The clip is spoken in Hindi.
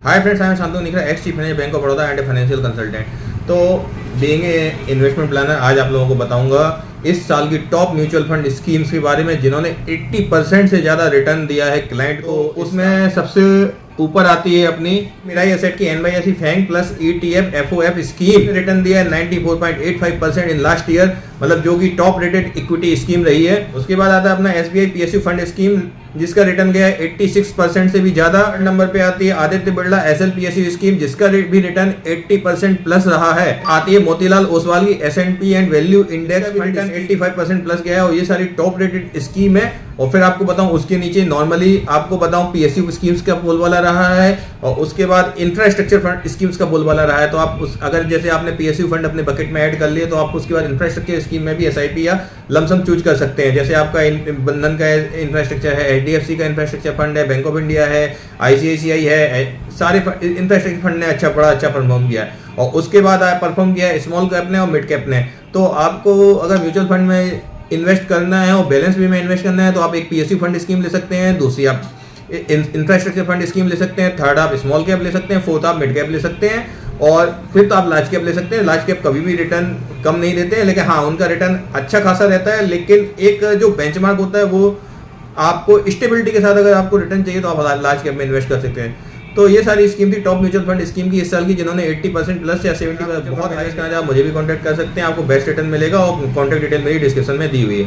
Hi friends, I am Shantanu Nikhra, ex chief manager bank of Baroda and financial consultant. तो बीइंग ए इन्वेस्टमेंट प्लानर, आज आप लोगों को बताऊंगा इस साल की टॉप म्यूचुअल फंड स्कीम्स के बारे में जिन्होंने 80% से ज़्यादा रिटर्न दिया है क्लाइंट को। उसमें सबसे ऊपर आती है अपनी मिराई एसेट की NYSE FANG plus ETF FOF scheme. Return दिया है 94.85% इन लास्ट ईयर, मतलब जो कि टॉप रेटेड इक्विटी स्कीम रही है। उसके बाद आता है अपना SBI PSU फंड स्कीम, जिसका रिटर्न गया है 86% से भी ज्यादा। नंबर पे आती है Aditya Birla SL PSU scheme, जिसका भी रिटर्न 80% प्लस रहा है। आती है मोतीलाल ओसवाल की S&P and value index fund, 85% plus गया है। और ये सारी टॉप रेटेड स्कीम है। और फिर आपको बताऊं उसके नीचे नॉर्मली आपको बताऊं PSU स्कीम्स का बोलबाला रहा है, और उसके बाद इंफ्रास्ट्रक्चर फंड स्कीम्स का बोलबाला रहा है। तो आप अगर जैसे आपने PSU फंड अपने बकेट में ऐड कर लिए, तो आप उसके बाद इंफ्रास्ट्रक्चर स्कीम में भी SIP या लमसम चूज कर सकते हैं। जैसे आपका बंधन का इंफ्रास्ट्रक्चर है, HDFC का इंफ्रास्ट्रक्चर फंड है, बैंक ऑफ इंडिया है, ICICI है, सारे इंफ्रास्ट्रक्चर फंड ने अच्छा परफॉर्म किया है। और उसके बाद परफॉर्म किया है स्मॉल कैप ने और मिड कैप ने। तो आपको अगर म्यूचुअल फंड में इन्वेस्ट करना है और बैलेंस भी में इन्वेस्ट करना है, तो आप एक PSU फंड स्कीम ले सकते हैं, दूसरी आप इंफ्रास्ट्रक्चर फंड स्कीम ले सकते हैं, थर्ड आप स्मॉल कैप ले सकते हैं, फोर्थ आप मिड कैप ले सकते हैं, और फिफ्थ आप लार्ज कैप ले सकते हैं। लार्ज कैप कभी भी रिटर्न कम नहीं देते हैं, लेकिन हाँ उनका रिटर्न अच्छा खासा रहता है। लेकिन एक जो बेंचमार्क होता है वो आपको स्टेबिलिटी के साथ अगर आपको रिटर्न चाहिए तो आप लार्ज कैप में इन्वेस्ट कर सकते हैं। तो ये सारी स्कीम थी टॉप म्यूचुअल फंड स्कीम की इस साल की, जिन्होंने 80% प्लस या 70% बहुत हाईएस्ट कहा। आप मुझे भी कांटेक्ट कर सकते हैं, आपको बेस्ट रिटर्न मिलेगा। और कांटेक्ट डिटेल मेरी डिस्क्रिप्शन में दी हुई है।